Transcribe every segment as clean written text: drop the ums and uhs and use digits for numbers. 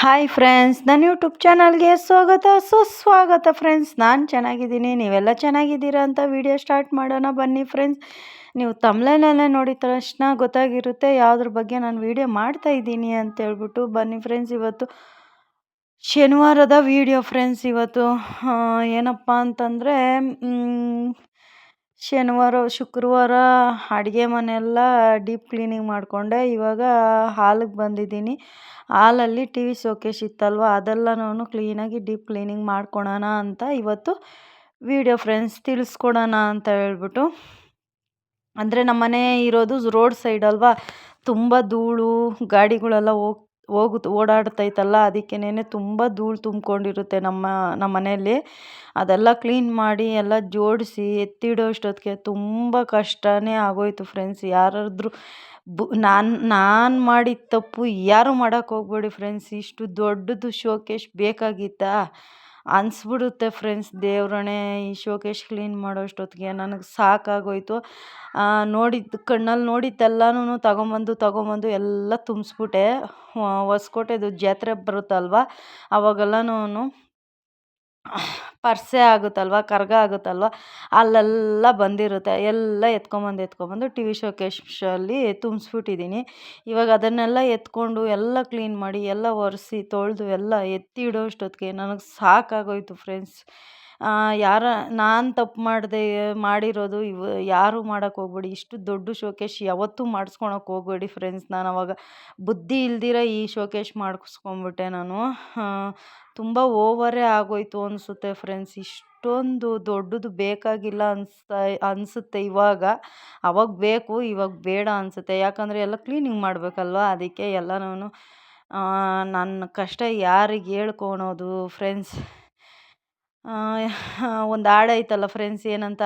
Hi friends, ನನ್ನ YouTube ಚಾನಲ್ಗೆ ಸ್ವಾಗತ ಸುಸ್ವಾಗತ ಫ್ರೆಂಡ್ಸ್. ನಾನು ಚೆನ್ನಾಗಿದ್ದೀನಿ, ನೀವೆಲ್ಲ ಚೆನ್ನಾಗಿದ್ದೀರಾ ಅಂತ ವಿಡಿಯೋ ಸ್ಟಾರ್ಟ್ ಮಾಡೋಣ ಬನ್ನಿ ಫ್ರೆಂಡ್ಸ್. ನೀವು ತಮಿಳಲ್ಲೇ ನೋಡಿದ ತಕ್ಷಣ ಗೊತ್ತಾಗಿರುತ್ತೆ ಯಾವುದ್ರ ಬಗ್ಗೆ ನಾನು ವಿಡಿಯೋ ಮಾಡ್ತಾ ಇದ್ದೀನಿ ಅಂತ ಹೇಳ್ಬಿಟ್ಟು. ಬನ್ನಿ ಫ್ರೆಂಡ್ಸ್, ಇವತ್ತು ಶನಿವಾರದ ವಿಡಿಯೋ ಫ್ರೆಂಡ್ಸ್. ಇವತ್ತು ಏನಪ್ಪ ಅಂತಂದರೆ ಶುಕ್ರವಾರ ಅಡುಗೆ ಮನೆಯೆಲ್ಲ ಡೀಪ್ ಕ್ಲೀನಿಂಗ್ ಮಾಡಿಕೊಂಡೆ. ಇವಾಗ ಹಾಲಿಗೆ ಬಂದಿದ್ದೀನಿ. ಹಾಲಲ್ಲಿ ಟಿ ವಿ ಶೋಕೇಶ್ ಇತ್ತಲ್ವ, ಅದೆಲ್ಲನೂ ಕ್ಲೀನಾಗಿ ಡೀಪ್ ಕ್ಲೀನಿಂಗ್ ಮಾಡ್ಕೊಳೋಣ ಅಂತ ಇವತ್ತು ವಿಡಿಯೋ ಫ್ರೆಂಡ್ಸ್. ತಿಳಿಸ್ಕೊಡೋಣ ಅಂತ ಹೇಳ್ಬಿಟ್ಟು. ಅಂದರೆ ನಮ್ಮನೆ ಇರೋದು ರೋಡ್ ಸೈಡ್ ಅಲ್ವಾ, ತುಂಬ ಧೂಳು ಗಾಡಿಗಳೆಲ್ಲ ಓಡಾಡ್ತೈತಲ್ಲ, ಅದಕ್ಕೇನೆ ತುಂಬ ಧೂಳು ತುಂಬಿಕೊಂಡಿರುತ್ತೆ ನಮ್ಮ ಮನೆಯಲ್ಲಿ. ಅದೆಲ್ಲ ಕ್ಲೀನ್ ಮಾಡಿ ಎಲ್ಲ ಜೋಡಿಸಿ ಎತ್ತಿಡೋ ಅಷ್ಟೊತ್ತಿಗೆ ತುಂಬ ಕಷ್ಟನೇ ಆಗೋಯ್ತು ಫ್ರೆಂಡ್ಸ್. ಯಾರಾದ್ರೂ ನಾನು ಮಾಡಿದ ತಪ್ಪು ಯಾರು ಮಾಡೋಕ್ಕೆ ಹೋಗ್ಬೇಡಿ ಫ್ರೆಂಡ್ಸ್. ಇಷ್ಟು ದೊಡ್ಡದು ಶೋಕೇಶ್ ಬೇಕಾಗಿತ್ತಾ ಅನಿಸ್ಬಿಡುತ್ತೆ ಫ್ರೆಂಡ್ಸ್. ದೇವ್ರಣೆ, ಈ ಶೋಕೇಶ್ ಕ್ಲೀನ್ ಮಾಡೋ ಅಷ್ಟೊತ್ತಿಗೆ ನನಗೆ ಸಾಕಾಗೋಯ್ತು. ಕಣ್ಣಲ್ಲಿ ನೋಡಿದ್ದೆಲ್ಲನೂ ತಗೊಂಬಂದು ಎಲ್ಲ ತುಂಬಿಸ್ಬಿಟ್ಟೆ. ಹೊಸಕೋಟೆದು ಜಾತ್ರೆ ಬರುತ್ತಲ್ವ, ಅವಾಗೆಲ್ಲನೂ ಪರ್ಸೆ ಆಗುತ್ತಲ್ವ, ಕರ್ಗ ಆಗುತ್ತಲ್ವ, ಅಲ್ಲೆಲ್ಲ ಬಂದಿರುತ್ತೆ. ಎಲ್ಲ ಎತ್ಕೊಂಬಂದು ಟಿ ವಿ ಶೋಕೇಶಲ್ಲಿ ತುಂಬಿಸ್ಬಿಟ್ಟಿದ್ದೀನಿ. ಇವಾಗ ಅದನ್ನೆಲ್ಲ ಎತ್ಕೊಂಡು ಎಲ್ಲ ಕ್ಲೀನ್ ಮಾಡಿ ಎಲ್ಲ ಒರೆಸಿ ತೊಳೆದು ಎಲ್ಲ ಎತ್ತಿ ಇಡೋ ಅಷ್ಟೊತ್ತಿಗೆ ನನಗೆ ಸಾಕಾಗೋಯ್ತು ಫ್ರೆಂಡ್ಸ್. ನಾನು ತಪ್ಪು ಮಾಡಿರೋದು ಯಾರೂ ಮಾಡೋಕ್ಕೆ ಹೋಗ್ಬೇಡಿ. ಇಷ್ಟು ದೊಡ್ಡ ಶೋಕೇಶ್ ಯಾವತ್ತೂ ಮಾಡಿಸ್ಕೊಳಕ್ಕೆ ಹೋಗ್ಬೇಡಿ ಫ್ರೆಂಡ್ಸ್. ನಾನು ಅವಾಗ ಬುದ್ಧಿ ಇಲ್ದಿರ ಈ ಶೋಕೇಶ್ ಮಾಡಿಸ್ಕೊಂಬಿಟ್ಟೆ ನಾನು. ತುಂಬ ಓವರೇ ಆಗೋಯ್ತು ಅನಿಸುತ್ತೆ ಫ್ರೆಂಡ್ಸ್. ಇಷ್ಟೊಂದು ದೊಡ್ಡದು ಬೇಕಾಗಿಲ್ಲ ಅನಿಸುತ್ತೆ ಇವಾಗ. ಅವಾಗ ಬೇಕು, ಇವಾಗ ಬೇಡ ಅನಿಸುತ್ತೆ. ಯಾಕಂದರೆ ಎಲ್ಲ ಕ್ಲೀನಿಂಗ್ ಮಾಡಬೇಕಲ್ವ, ಅದಕ್ಕೆ ಎಲ್ಲನೂ ನನ್ನ ಕಷ್ಟ ಯಾರಿಗೆ ಹೇಳ್ಕೊಳೋದು ಫ್ರೆಂಡ್ಸ್. ಒಂದು ಹಾಡೈತಲ್ಲ ಫ್ರೆಂಡ್ಸ್, ಏನಂತ,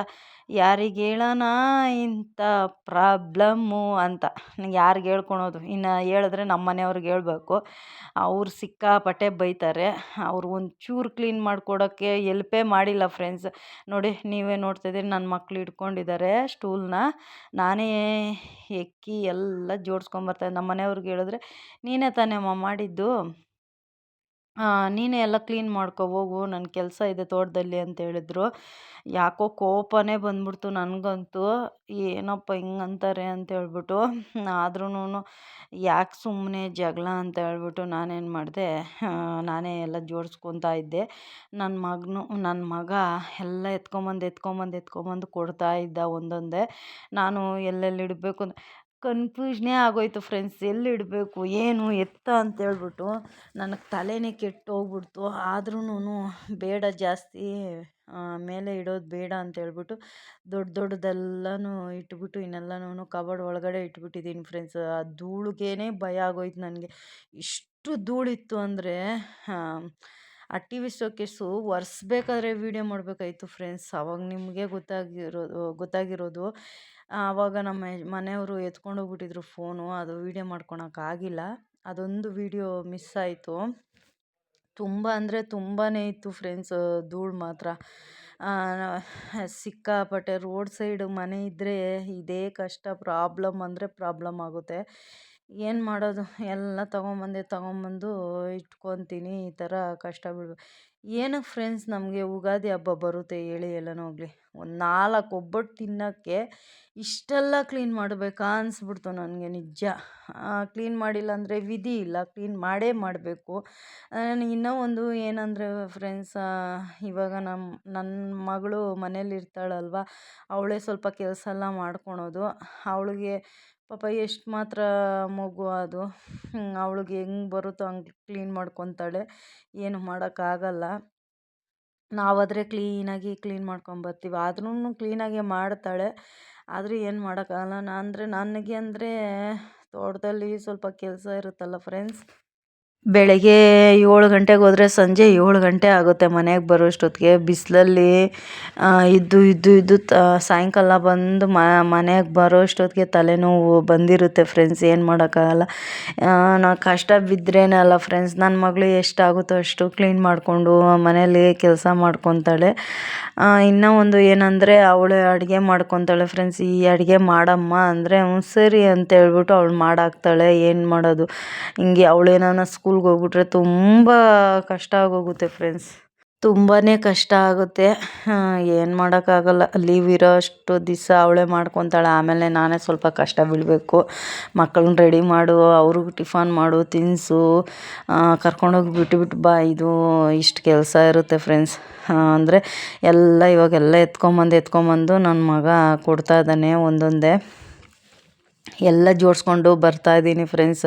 ಯಾರಿಗೆ ಹೇಳೋಣ ಇಂಥ ಪ್ರಾಬ್ಲಮ್ಮು ಅಂತ. ಯಾರಿಗೆ ಹೇಳ್ಕೊಳೋದು? ಇನ್ನು ಹೇಳಿದ್ರೆ ನಮ್ಮ ಮನೆಯವ್ರಿಗೆ ಹೇಳ್ಬೇಕು. ಅವ್ರು ಸಿಕ್ಕಾಪಟ್ಟೆ ಬೈತಾರೆ. ಅವ್ರು ಒಂಚೂರು ಕ್ಲೀನ್ ಮಾಡಿಕೊಡೋಕ್ಕೆ ಎಲ್ಪೇ ಮಾಡಿಲ್ಲ ಫ್ರೆಂಡ್ಸ್. ನೋಡಿ, ನೀವೇ ನೋಡ್ತಾಯಿದ್ದೀರಿ, ನನ್ನ ಮಕ್ಳು ಹಿಡ್ಕೊಂಡಿದ್ದಾರೆ ಸ್ಟೂಲ್ನ. ನಾನೇ ಎಕ್ಕಿ ಎಲ್ಲ ಜೋಡಿಸ್ಕೊಂಬರ್ತಾಯಿದ್ದೆ. ನಮ್ಮ ಮನೆಯವ್ರಿಗೆ ಹೇಳಿದ್ರೆ, ನೀನೇ ತಾನೇ ಮಾಡಿದ್ದು, ನೀನೇ ಎಲ್ಲ ಕ್ಲೀನ್ ಮಾಡ್ಕೊ ಹೋಗು, ನನ್ನ ಕೆಲಸ ಇದೆ ತೋಟದಲ್ಲಿ ಅಂತ ಹೇಳಿದ್ರು. ಯಾಕೋ ಕೋಪನೇ ಬಂದ್ಬಿಡ್ತು ನನಗಂತೂ. ಏನಪ್ಪ ಹಿಂಗಂತಾರೆ ಅಂತ ಹೇಳ್ಬಿಟ್ಟು. ಆದ್ರೂ ಯಾಕೆ ಸುಮ್ಮನೆ ಜಗಳ ಅಂತ ಹೇಳ್ಬಿಟ್ಟು ನಾನೇನು ಮಾಡಿದೆ, ನಾನೇ ಎಲ್ಲ ಜೋಡಿಸ್ಕೊತಾ ಇದ್ದೆ. ನನ್ನ ಮಗ ಎಲ್ಲ ಎತ್ಕೊಂಬಂದು ಕೊಡ್ತಾ ಇದ್ದ ಒಂದೊಂದೇ. ನಾನು ಎಲ್ಲೆಲ್ಲಿ ಇಡಬೇಕು ಕನ್ಫ್ಯೂಷನೇ ಆಗೋಯ್ತು ಫ್ರೆಂಡ್ಸ್. ಎಲ್ಲಿಡಬೇಕು ಏನು ಎತ್ತ ಅಂತ ಹೇಳ್ಬಿಟ್ಟು ನನಗೆ ತಲೆನೇ ಕೆಟ್ಟೋಗ್ಬಿಡ್ತು. ಆದ್ರೂ ಬೇಡ, ಜಾಸ್ತಿ ಮೇಲೆ ಇಡೋದು ಬೇಡ ಅಂತ ಹೇಳ್ಬಿಟ್ಟು ದೊಡ್ಡದೆಲ್ಲನೂ ಇಟ್ಬಿಟ್ಟು ಇನ್ನೆಲ್ಲನೂ ಕಬೋರ್ಡ್ ಒಳಗಡೆ ಇಟ್ಬಿಟ್ಟಿದ್ದೀನಿ ಫ್ರೆಂಡ್ಸ್. ಆ ಧೂಳಿಗೇನೆ ಭಯ ಆಗೋಯ್ತು ನನಗೆ. ಇಷ್ಟು ಧೂಳಿತ್ತು ಅಂದರೆ ಆ ಟಿ ವಿ ಶೋಕೇಸು ಒರೆಸ್ಬೇಕಾದ್ರೆ ವೀಡಿಯೋ ಮಾಡಬೇಕಾಯ್ತು ಫ್ರೆಂಡ್ಸ್. ಆವಾಗ ನಿಮಗೆ ಗೊತ್ತಾಗಿರೋದು. ಆವಾಗ ನಮ್ಮ ಮನೆಯವರು ಎತ್ಕೊಂಡೋಗ್ಬಿಟ್ಟಿದ್ರು ಫೋನು. ಅದು ವೀಡಿಯೋ ಮಾಡ್ಕೊಳಕ್ಕಾಗಿಲ್ಲ. ಅದೊಂದು ವೀಡಿಯೋ ಮಿಸ್ ಆಯಿತು. ತುಂಬ ಅಂದರೆ ತುಂಬಾ ಇತ್ತು ಫ್ರೆಂಡ್ಸ್ ಧೂಳು ಮಾತ್ರ. ಸಿಕ್ಕಾಪಟ್ಟೆ ರೋಡ್ ಸೈಡ್ ಮನೆ ಇದ್ದರೆ ಇದೇ ಕಷ್ಟ. ಪ್ರಾಬ್ಲಮ್ ಅಂದರೆ ಪ್ರಾಬ್ಲಮ್ ಆಗುತ್ತೆ. ಏನು ಮಾಡೋದು, ಎಲ್ಲ ತಗೊಂಬಂದು ಇಟ್ಕೊತೀನಿ. ಈ ಥರ ಕಷ್ಟ ಬೀಳ್ಬೇಕು. ಏನಕ್ಕೆ ಫ್ರೆಂಡ್ಸ್ ನಮಗೆ ಯುಗಾದಿ ಹಬ್ಬ ಬರುತ್ತೆ ಹೇಳಿ, ಎಲ್ಲನೂ ಹೋಗಲಿ. ಒಂದು 4 ಒಬ್ಬಟ್ಟು ತಿನ್ನೋಕ್ಕೆ ಇಷ್ಟೆಲ್ಲ ಕ್ಲೀನ್ ಮಾಡಬೇಕಾ ಅನಿಸ್ಬಿಡ್ತು ನನಗೆ ನಿಜ. ಕ್ಲೀನ್ ಮಾಡಿಲ್ಲ ಅಂದರೆ ವಿಧಿ ಇಲ್ಲ, ಕ್ಲೀನ್ ಮಾಡಬೇಕು. ಇನ್ನೂ ಒಂದು ಏನಂದರೆ ಫ್ರೆಂಡ್ಸ್, ಇವಾಗ ನನ್ನ ಮಗಳು ಮನೇಲಿ ಇರ್ತಾಳಲ್ವ, ಅವಳೇ ಸ್ವಲ್ಪ ಕೆಲಸ ಎಲ್ಲ ಮಾಡ್ಕೊಳೋದು. ಅವಳಿಗೆ ಪಾಪ ಎಷ್ಟು ಮಾತ್ರ ಮಗು ಅದು, ಅವಳಿಗೆ ಹೆಂಗೆ ಬರುತ್ತೋ ಹಂಗೆ ಕ್ಲೀನ್ ಮಾಡ್ಕೊತಾಳೆ. ಏನು ಮಾಡೋಕ್ಕಾಗಲ್ಲ. ನಾವಾದರೆ ಕ್ಲೀನ್ ಮಾಡ್ಕೊಂಬರ್ತೀವಿ. ಆದ್ರೂ ಕ್ಲೀನಾಗೆ ಮಾಡ್ತಾಳೆ. ಆದರೂ ಏನು ಮಾಡೋಕ್ಕಾಗಲ್ಲ. ನನಗೆ ಅಂದರೆ ತೋಟದಲ್ಲಿ ಸ್ವಲ್ಪ ಕೆಲಸ ಇರುತ್ತಲ್ಲ ಫ್ರೆಂಡ್ಸ್. ಬೆಳಗ್ಗೆ 7 ಗಂಟೆಗೆ ಹೋದರೆ ಸಂಜೆ 7 ಗಂಟೆ ಆಗುತ್ತೆ ಮನೆಗೆ ಬರೋಷ್ಟೊತ್ತಿಗೆ. ಬಿಸಿಲಲ್ಲಿ ಇದ್ದು ಸಾಯಂಕಾಲ ಬಂದು ಮನೆಗೆ ಬರೋಷ್ಟೊತ್ತಿಗೆ ತಲೆನೋವು ಬಂದಿರುತ್ತೆ ಫ್ರೆಂಡ್ಸ್. ಏನು ಮಾಡೋಕ್ಕಾಗಲ್ಲ. ನಾವು ಕಷ್ಟ ಬಿದ್ದರೇನೆ ಅಲ್ಲ ಫ್ರೆಂಡ್ಸ್. ನನ್ನ ಮಗಳು ಎಷ್ಟಾಗುತ್ತೋ ಅಷ್ಟು ಕ್ಲೀನ್ ಮಾಡಿಕೊಂಡು ಮನೇಲಿ ಕೆಲಸ ಮಾಡ್ಕೊತಾಳೆ. ಇನ್ನೂ ಒಂದು ಏನಂದರೆ, ಅವಳು ಅಡುಗೆ ಮಾಡ್ಕೊತಾಳೆ ಫ್ರೆಂಡ್ಸ್. ಈ ಅಡುಗೆ ಮಾಡಮ್ಮ ಅಂದರೆ ಸರಿ ಅಂತ ಹೇಳ್ಬಿಟ್ಟು ಅವಳು ಮಾಡಾಕ್ತಾಳೆ. ಏನು ಮಾಡೋದು, ಹಿಂಗೆ ಅವಳೇನಾನ ಸ್ಕೂಲ್ ಸ್ಕೂಲ್ಗೆ ಹೋಗ್ಬಿಟ್ರೆ ತುಂಬ ಕಷ್ಟ ಆಗೋಗುತ್ತೆ ಫ್ರೆಂಡ್ಸ್. ತುಂಬಾ ಕಷ್ಟ ಆಗುತ್ತೆ. ಏನು ಮಾಡೋಕ್ಕಾಗಲ್ಲ. ಲೀವ್ ಇರೋ ಅಷ್ಟು ದಿವಸ ಅವಳೇ ಮಾಡ್ಕೊತಾಳೆ. ಆಮೇಲೆ ನಾನೇ ಸ್ವಲ್ಪ ಕಷ್ಟ ಬೀಳಬೇಕು. ಮಕ್ಕಳನ್ನ ರೆಡಿ ಮಾಡು, ಅವ್ರಿಗೆ ಟಿಫನ್ ಮಾಡು, ತಿನ್ನಿಸು, ಕರ್ಕೊಂಡೋಗಿ ಬಿಟ್ಟು ಬಾ, ಇದು ಇಷ್ಟು ಕೆಲಸ ಇರುತ್ತೆ ಫ್ರೆಂಡ್ಸ್. ಅಂದರೆ ಇವಾಗೆಲ್ಲ ಎತ್ಕೊಂಬಂದು ನನ್ನ ಮಗ ಕೊಡ್ತಾ ಇದ್ದಾನೆ ಒಂದೊಂದೇ. ಎಲ್ಲ ಜೋಡಿಸ್ಕೊಂಡು ಬರ್ತಾಯಿದ್ದೀನಿ ಫ್ರೆಂಡ್ಸ್.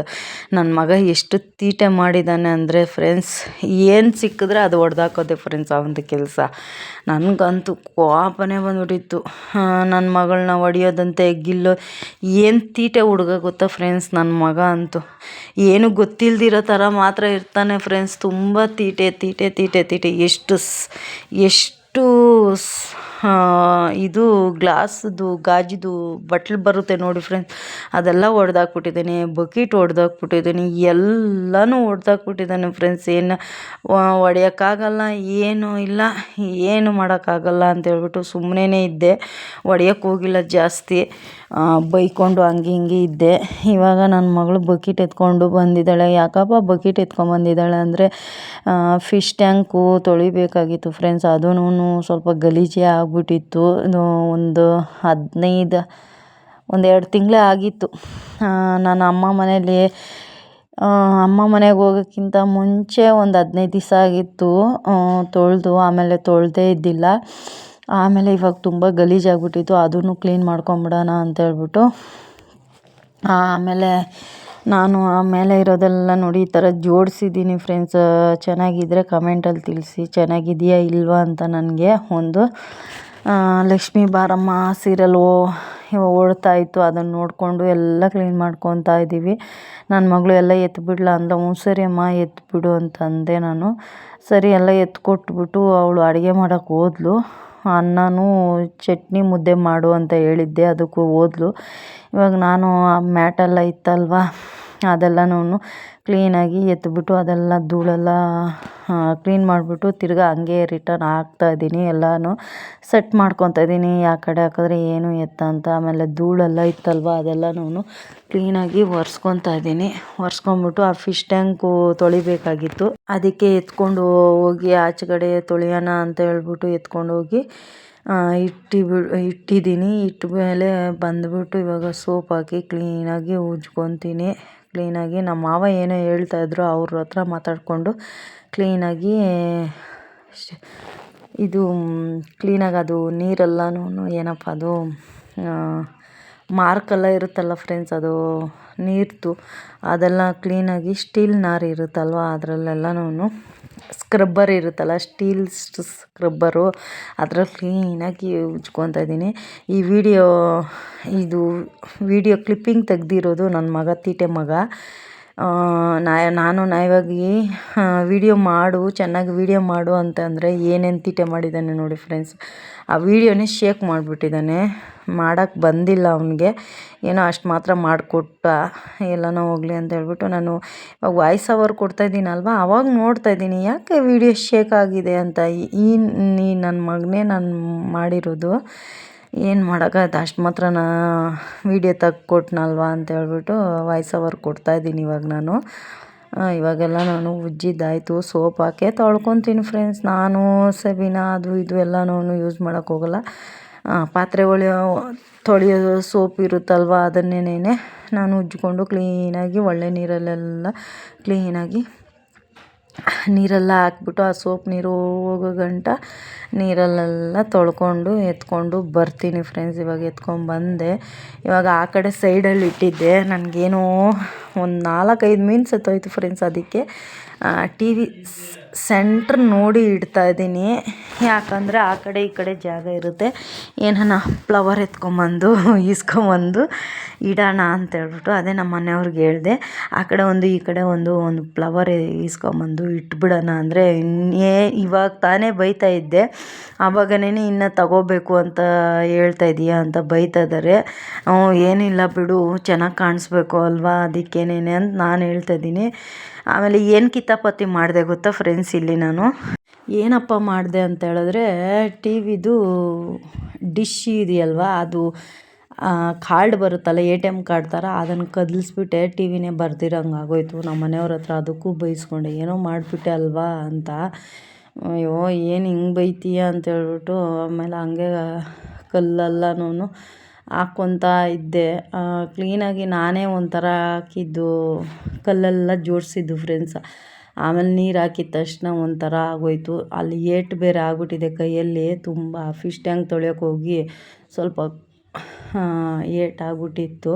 ನನ್ನ ಮಗ ಎಷ್ಟು ತೀಟೆ ಮಾಡಿದ್ದಾನೆ ಅಂದರೆ ಫ್ರೆಂಡ್ಸ್, ಏನು ಸಿಕ್ಕಿದ್ರೆ ಅದು ಹೊಡೆದಾಕೋದೆ ಫ್ರೆಂಡ್ಸ್ ಅವನದು ಕೆಲಸ. ನನಗಂತೂ ಕೋಪನೇ ಬಂದ್ಬಿಟ್ಟಿತ್ತು. ನನ್ನ ಮಗಳನ್ನ ಹೊಡಿಯೋದಂತೆ ಗಿಲ್ಲೋ, ಏನು ತೀಟೆ ಹುಡುಗ ಗೊತ್ತಾ ಫ್ರೆಂಡ್ಸ್ ನನ್ನ ಮಗ ಅಂತೂ. ಏನು ಗೊತ್ತಿಲ್ದಿರೋ ಥರ ಮಾತ್ರ ಇರ್ತಾನೆ ಫ್ರೆಂಡ್ಸ್. ತುಂಬ ತೀಟೆ. ಎಷ್ಟು ಇದು ಗ್ಲಾಸ್ದು ಗಾಜಿದು ಬಟ್ಲು ಬರುತ್ತೆ ನೋಡಿ ಫ್ರೆಂಡ್ಸ್, ಅದೆಲ್ಲ ಹೊಡೆದಾಕ್ಬಿಟ್ಟಿದ್ದಾನೆ. ಬಕೀಟ್ ಹೊಡೆದಾಕ್ಬಿಟ್ಟಿದ್ದಾನೆ. ಎಲ್ಲನೂ ಹೊಡೆದಾಕ್ಬಿಟ್ಟಿದ್ದಾನೆ ಫ್ರೆಂಡ್ಸ್. ಏನು ಹೊಡೆಯೋಕ್ಕಾಗಲ್ಲ, ಏನೂ ಇಲ್ಲ, ಏನು ಮಾಡೋಕ್ಕಾಗಲ್ಲ ಅಂತೇಳ್ಬಿಟ್ಟು ಸುಮ್ಮನೆ ಇದ್ದೆ. ಹೊಡೆಯೋಕ್ಕೆ ಹೋಗಿಲ್ಲ ಜಾಸ್ತಿ, ಬೈಕೊಂಡು ಹಂಗೆ ಹಿಂಗೆ ಇದ್ದೆ. ಇವಾಗ ನನ್ನ ಮಗಳು ಬಕೀಟ್ ಎತ್ಕೊಂಡು ಬಂದಿದ್ದಾಳೆ. ಯಾಕಪ್ಪ ಬಕೀಟ್ ಎತ್ಕೊಂಡ್ಬಂದಿದ್ದಾಳೆ ಅಂದರೆ ಫಿಶ್ ಟ್ಯಾಂಕು ತೊಳಿಬೇಕಾಗಿತ್ತು ಫ್ರೆಂಡ್ಸ್. ಅದೂ ಸ್ವಲ್ಪ ಗಲೀಜೇ ಆಗಿಬಿಟ್ಟಿತ್ತು. ಒಂದು 2 ತಿಂಗಳೇ ಆಗಿತ್ತು. ನಾನು ಅಮ್ಮ ಮನೆಗೆ ಹೋಗೋಕ್ಕಿಂತ ಮುಂಚೆ ಒಂದು 15 ದಿವಸ ಆಗಿತ್ತು ತೊಳೆದು. ಆಮೇಲೆ ತೊಳೆದೇ ಇದ್ದಿಲ್ಲ. ಆಮೇಲೆ ಇವಾಗ ತುಂಬ ಗಲೀಜಾಗ್ಬಿಟ್ಟಿತ್ತು. ಅದನ್ನು ಕ್ಲೀನ್ ಮಾಡ್ಕೊಂಬಿಡೋಣ ಅಂತೇಳ್ಬಿಟ್ಟು ಆಮೇಲೆ ನಾನು ಆಮೇಲೆ ಇರೋದೆಲ್ಲ ನೋಡಿ ಈ ಥರ ಜೋಡಿಸಿದ್ದೀನಿ ಫ್ರೆಂಡ್ಸ್. ಚೆನ್ನಾಗಿದ್ದರೆ ಕಮೆಂಟಲ್ಲಿ ತಿಳಿಸಿ, ಚೆನ್ನಾಗಿದೆಯಾ ಇಲ್ವಾ ಅಂತ. ನನಗೆ ಒಂದು ಲಕ್ಷ್ಮೀ ಬಾರಮ್ಮ ಸೀರಿಯಲ್ ಓಡ್ತಾಯಿತ್ತು, ಅದನ್ನು ನೋಡಿಕೊಂಡು ಎಲ್ಲ ಕ್ಲೀನ್ ಮಾಡ್ಕೊತಾ ಇದ್ದೀವಿ. ನನ್ನ ಮಗಳು ಎಲ್ಲ ಎತ್ಬಿಡ್ಲ ಅಂದ. ಸರಿ ಅಮ್ಮ ಎತ್ಬಿಡು ಅಂತಂದೆ ನಾನು. ಸರಿ ಎಲ್ಲ ಎತ್ಕೊಟ್ಬಿಟ್ಟು ಅವಳು ಅಡುಗೆ ಮಾಡೋಕ್ಕೆ ಹೋದ್ಲು. ಅನ್ನನೂ ಚಟ್ನಿ ಮುದ್ದೆ ಮಾಡು ಅಂತ ಹೇಳಿದ್ದೆ, ಅದಕ್ಕೂ ಹೋದ್ಲು. ಇವಾಗ ನಾನು ಆ ಮ್ಯಾಟೆಲ್ಲ ಇತ್ತಲ್ವ, ಅದೆಲ್ಲನೂ ಕ್ಲೀನಾಗಿ ಎತ್ಬಿಟ್ಟು ಅದೆಲ್ಲ ಧೂಳೆಲ್ಲ ಕ್ಲೀನ್ ಮಾಡಿಬಿಟ್ಟು ತಿರ್ಗಾ ಹಂಗೆ ರಿಟರ್ನ್ ಹಾಕ್ತಾಯಿದ್ದೀನಿ. ಎಲ್ಲನೂ ಸೆಟ್ ಮಾಡ್ಕೊತಾ ಇದ್ದೀನಿ, ಯಾವ ಕಡೆ ಹಾಕಿದ್ರೆ ಏನು ಎತ್ತ ಅಂತ. ಆಮೇಲೆ ಧೂಳೆಲ್ಲ ಇತ್ತಲ್ವ ಅದೆಲ್ಲನೂ ಕ್ಲೀನಾಗಿ ಒರೆಸ್ಕೊತಾ ಇದ್ದೀನಿ. ಒರೆಸ್ಕೊಂಬಿಟ್ಟು ಆ ಫಿಶ್ ಟ್ಯಾಂಕು ತೊಳಿಬೇಕಾಗಿತ್ತು. ಅದಕ್ಕೆ ಎತ್ಕೊಂಡು ಹೋಗಿ ಆಚೆಗಡೆ ತೊಳೆಯೋಣ ಅಂತ ಹೇಳ್ಬಿಟ್ಟು ಎತ್ಕೊಂಡು ಹೋಗಿ ಇಟ್ಟಿದ್ದೀನಿ. ಇಟ್ಟ ಮೇಲೆ ಬಂದುಬಿಟ್ಟು ಇವಾಗ ಸೋಪ್ ಹಾಕಿ ಕ್ಲೀನಾಗಿ ಉಜ್ಕೊತೀನಿ. ಕ್ಲೀನಾಗಿ ನಮ್ಮ ಮಾವ ಏನೋ ಹೇಳ್ತಾಯಿದ್ರು, ಅವ್ರ ಹತ್ರ ಮಾತಾಡಿಕೊಂಡು ಕ್ಲೀನಾಗಿ ಇದು ಕ್ಲೀನಾಗಿ ಅದು ನೀರೆಲ್ಲನೂ ಏನಪ್ಪ ಅದು ಮಾರ್ಕೆಲ್ಲ ಇರುತ್ತಲ್ಲ ಫ್ರೆಂಡ್ಸ್, ಅದು ನೀರ್ದು ಅದೆಲ್ಲ ಕ್ಲೀನಾಗಿ ಸ್ಟೀಲ್ ನಾರು ಇರುತ್ತಲ್ವ, ಅದರಲ್ಲೆಲ್ಲನೂ ಸ್ಕ್ರಬ್ಬರ್ ಇರುತ್ತಲ್ಲ, ಸ್ಟೀಲ್ ಸ್ಕ್ರಬ್ಬರು, ಅದರಲ್ಲಿ ಕ್ಲೀನಾಗಿ ಉಜ್ಕೊತಾ ಇದ್ದೀನಿ. ಈ ವಿಡಿಯೋ ಕ್ಲಿಪ್ಪಿಂಗ್ ತೆಗ್ದಿರೋದು ನನ್ನ ಮಗ, ತೀಟೆ ಮಗ. ನಾನು ನಯವಾಗಿ ಚೆನ್ನಾಗಿ ವಿಡಿಯೋ ಮಾಡು ಅಂತಂದರೆ ಏನೇನು ತೀಟೆ ಮಾಡಿದ್ದಾನೆ ನೋಡಿ ಫ್ರೆಂಡ್ಸ್. ಆ ವಿಡಿಯೋನೇ ಶೇಕ್ ಮಾಡಿಬಿಟ್ಟಿದ್ದಾನೆ. ಮಾಡೋಕ್ಕೆ ಬಂದಿಲ್ಲ ಅವನಿಗೆ, ಏನೋ ಅಷ್ಟು ಮಾತ್ರ ಮಾಡಿಕೊಟ್ಟ. ಎಲ್ಲನೋ ಹೋಗಲಿ ಅಂತ ಹೇಳ್ಬಿಟ್ಟು ನಾನು ಇವಾಗ ವಾಯ್ಸ್ ಓವರ್ ಕೊಡ್ತಾಯಿದ್ದೀನಲ್ವ, ಅವಾಗ ನೋಡ್ತಾಯಿದ್ದೀನಿ ಯಾಕೆ ವಿಡಿಯೋ ಶೇಕ್ ಆಗಿದೆ ಅಂತ. ನನ್ನ ಮಗನೇ ನಾನು ಮಾಡಿರೋದು, ಏನು ಮಾಡೋಕ್ಕಾಯ್ತು, ಅಷ್ಟು ಮಾತ್ರ ವಿಡಿಯೋ ತೆಗ್ಕೊಟ್ನಲ್ವ ಅಂತ ಹೇಳ್ಬಿಟ್ಟು ವಾಯ್ಸ್ ಓವರ್ ಕೊಡ್ತಾಯಿದ್ದೀನಿ ಇವಾಗ ನಾನು. ಇವಾಗೆಲ್ಲ ನಾನು ಉಜ್ಜಿದ್ದಾಯಿತು, ಸೋಪ್ ಹಾಕಿ ತೊಳ್ಕೊತೀನಿ ಫ್ರೆಂಡ್ಸ್. ನಾನು ಸಬೀನಾ ಅದು ಇದು ಎಲ್ಲನೂ ಯೂಸ್ ಮಾಡೋಕ್ಕೆ ಹೋಗಲ್ಲ. ಪಾತ್ರೆ ತೊಳೆಯೋ ಸೋಪ್ ಇರುತ್ತಲ್ವ, ಅದನ್ನೇ ನಾನು ಉಜ್ಜಿಕೊಂಡು ಕ್ಲೀನಾಗಿ ಒಳ್ಳೆ ನೀರಲ್ಲೆಲ್ಲ ಕ್ಲೀನಾಗಿ ನೀರೆಲ್ಲ ಹಾಕ್ಬಿಟ್ಟು ಆ ಸೋಪ್ ನೀರು ಹೋಗೋ ಗಂಟ ನೀರಲ್ಲೆಲ್ಲ ತೊಳ್ಕೊಂಡು ಎತ್ಕೊಂಡು ಬರ್ತೀನಿ ಫ್ರೆಂಡ್ಸ್. ಇವಾಗ ಎತ್ಕೊಂಡ್ಬಂದೆ. ಇವಾಗ ಆ ಕಡೆ ಸೈಡಲ್ಲಿ ಇಟ್ಟಿದ್ದೆ, ನನಗೇನೋ ಒಂದು 4-5 ಮೀನು ಸತ್ತೋಯ್ತು ಫ್ರೆಂಡ್ಸ್. ಅದಕ್ಕೆ ಟಿ ವಿ ಸೆಂಟ್ರ್ ನೋಡಿ ಇಡ್ತಾಯಿದ್ದೀನಿ. ಯಾಕಂದರೆ ಆ ಕಡೆ ಈ ಕಡೆ ಜಾಗ ಇರುತ್ತೆ, ಏನಾನ ಫ್ಲವರ್ ಈಸ್ಕೊಂಬಂದು ಇಡೋಣ ಅಂತೇಳ್ಬಿಟ್ಟು. ಅದೇ ನಮ್ಮ ಮನೆಯವ್ರಿಗೆ ಹೇಳಿದೆ, ಆ ಕಡೆ ಒಂದು ಈ ಕಡೆ ಒಂದು ಫ್ಲವರ್ ಈಸ್ಕೊಂಬಂದು ಇಟ್ಬಿಡೋಣ ಅಂದರೆ, ಇವಾಗ ತಾನೇ ಬೈತಾ ಇದ್ದೆ. ಆವಾಗನೇ ಇನ್ನು ತಗೋಬೇಕು ಅಂತ ಹೇಳ್ತಾ ಇದೀಯಾ ಅಂತ ಬೈತಾ ಇದ್ದಾರೆ. ಏನಿಲ್ಲ ಬಿಡು, ಚೆನ್ನಾಗಿ ಕಾಣಿಸ್ಬೇಕು ಅಲ್ವಾ, ಅದಕ್ಕೇನೇನೆ ಅಂತ ನಾನು ಹೇಳ್ತಾ ಇದ್ದೀನಿ. ಆಮೇಲೆ ಏನು ಕಿತಾಪತಿ ಮಾಡಿದೆ ಗೊತ್ತಾ ಫ್ರೆಂಡ್ಸ್, ಇಲ್ಲಿ ನಾನು ಏನಪ್ಪ ಮಾಡಿದೆ ಅಂತ ಹೇಳಿದ್ರೆ, ಟಿ ವಿದು ಡಿಶ್ ಇದೆಯಲ್ವ, ಕಾರ್ಡ್ ಬರುತ್ತಲ್ಲ ATM ಕಾರ್ಡ್ ಥರ ಅದನ್ನು ಕದಲಿಸ್ಬಿಟ್ಟೆ ಟಿ ವಿನೇ ಬರ್ದಿರಂಗೆ ಆಗೋಯ್ತು. ನಮ್ಮ ಮನೆಯವ್ರ ಹತ್ರ ಅದಕ್ಕೂ ಬೈಸ್ಕೊಂಡೆ, ಏನೋ ಮಾಡಿಬಿಟ್ಟೆ ಅಲ್ವಾ ಅಂತ. ಅಯ್ಯೋ ಏನು ಹಿಂಗೆ ಬೈತೀಯ ಅಂತೇಳ್ಬಿಟ್ಟು ಆಮೇಲೆ ಹಂಗೆ ಕಲ್ಲೆಲ್ಲನೂ ಹಾಕ್ಕೊತಾ ಇದ್ದೆ. ಕ್ಲೀನಾಗಿ ನಾನೇ ಒಂಥರ ಹಾಕಿದ್ದು ಕಲ್ಲೆಲ್ಲ ಜೋಡಿಸಿದ್ದು ಫ್ರೆಂಡ್ಸ್. ಆಮೇಲೆ ನೀರು ಹಾಕಿದ ತಕ್ಷಣ ಒಂಥರ ಆಗೋಯ್ತು. ಅಲ್ಲಿ ಏಟು ಬೇರೆ ಆಗ್ಬಿಟ್ಟಿದೆ ಕೈಯಲ್ಲಿ. ತುಂಬ ಫಿಶ್ ಟ್ಯಾಂಕ್ ತೊಳೆಯೋಕೆ ಹೋಗಿ ಸ್ವಲ್ಪ ಏಟಾಗ್ಬಿಟ್ಟಿತ್ತು.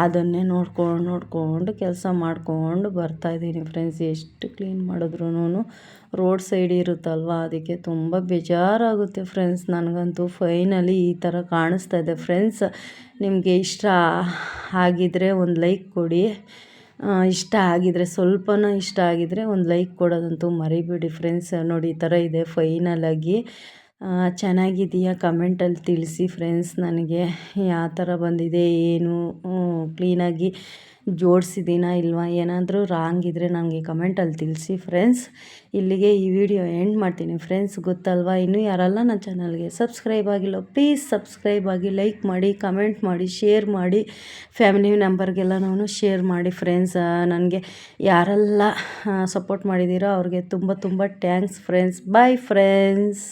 ಅದನ್ನೇ ನೋಡ್ಕೊಂಡು ಕೆಲಸ ಮಾಡಿಕೊಂಡು ಬರ್ತಾಯಿದ್ದೀನಿ ಫ್ರೆಂಡ್ಸ್. ಎಷ್ಟು ಕ್ಲೀನ್ ಮಾಡಿದ್ರೂ ರೋಡ್ ಸೈಡ್ ಇರುತ್ತಲ್ವ, ಅದಕ್ಕೆ ತುಂಬ ಬೇಜಾರಾಗುತ್ತೆ ಫ್ರೆಂಡ್ಸ್. ನನಗಂತೂ ಫೈನಲಿ ಈ ಥರ ಕಾಣಿಸ್ತಾ ಇದೆ ಫ್ರೆಂಡ್ಸ್. ನಿಮಗೆ ಇಷ್ಟ ಆಗಿದರೆ ಒಂದು ಲೈಕ್ ಕೊಡಿ. ಇಷ್ಟ ಆಗಿದರೆ ಸ್ವಲ್ಪನೂ ಇಷ್ಟ ಆಗಿದರೆ ಒಂದು ಲೈಕ್ ಕೊಡೋದಂತೂ ಮರಿಬೇಡಿ ಫ್ರೆಂಡ್ಸ್. ನೋಡಿ ಈ ಥರ ಇದೆ ಫೈನಲಾಗಿ. ಚೆನ್ನಾಗಿದೆಯಾ ಕಮೆಂಟಲ್ಲಿ ತಿಳಿಸಿ ಫ್ರೆಂಡ್ಸ್. ನನಗೆ ಯಾವ ಥರ ಬಂದಿದೆ, ಏನು ಕ್ಲೀನಾಗಿ ಜೋಡಿಸಿದ್ದೀನಾ ಇಲ್ವಾ, ಏನಾದರೂ ರಾಂಗ್ ಇದ್ದರೆ ನನಗೆ ಕಮೆಂಟಲ್ಲಿ ತಿಳಿಸಿ ಫ್ರೆಂಡ್ಸ್. ಇಲ್ಲಿಗೆ ಈ ವಿಡಿಯೋ ಎಂಡ್ ಮಾಡ್ತೀನಿ ಫ್ರೆಂಡ್ಸ್. ಗೊತ್ತಲ್ವಾ, ಇನ್ನೂ ಯಾರೆಲ್ಲ ನನ್ನ ಚಾನಲ್ಗೆ ಸಬ್ಸ್ಕ್ರೈಬ್ ಆಗಿಲ್ಲ ಪ್ಲೀಸ್ ಸಬ್ಸ್ಕ್ರೈಬ್ ಆಗಿ, ಲೈಕ್ ಮಾಡಿ, ಕಮೆಂಟ್ ಮಾಡಿ, ಶೇರ್ ಮಾಡಿ, ಫ್ಯಾಮಿಲಿ ಮೆಂಬರ್ಗೆಲ್ಲನೂ ಶೇರ್ ಮಾಡಿ ಫ್ರೆಂಡ್ಸ್. ನನಗೆ ಯಾರೆಲ್ಲ ಸಪೋರ್ಟ್ ಮಾಡಿದ್ದೀರೋ ಅವ್ರಿಗೆ ತುಂಬ ತುಂಬ ಥ್ಯಾಂಕ್ಸ್ ಫ್ರೆಂಡ್ಸ್. Bye friends.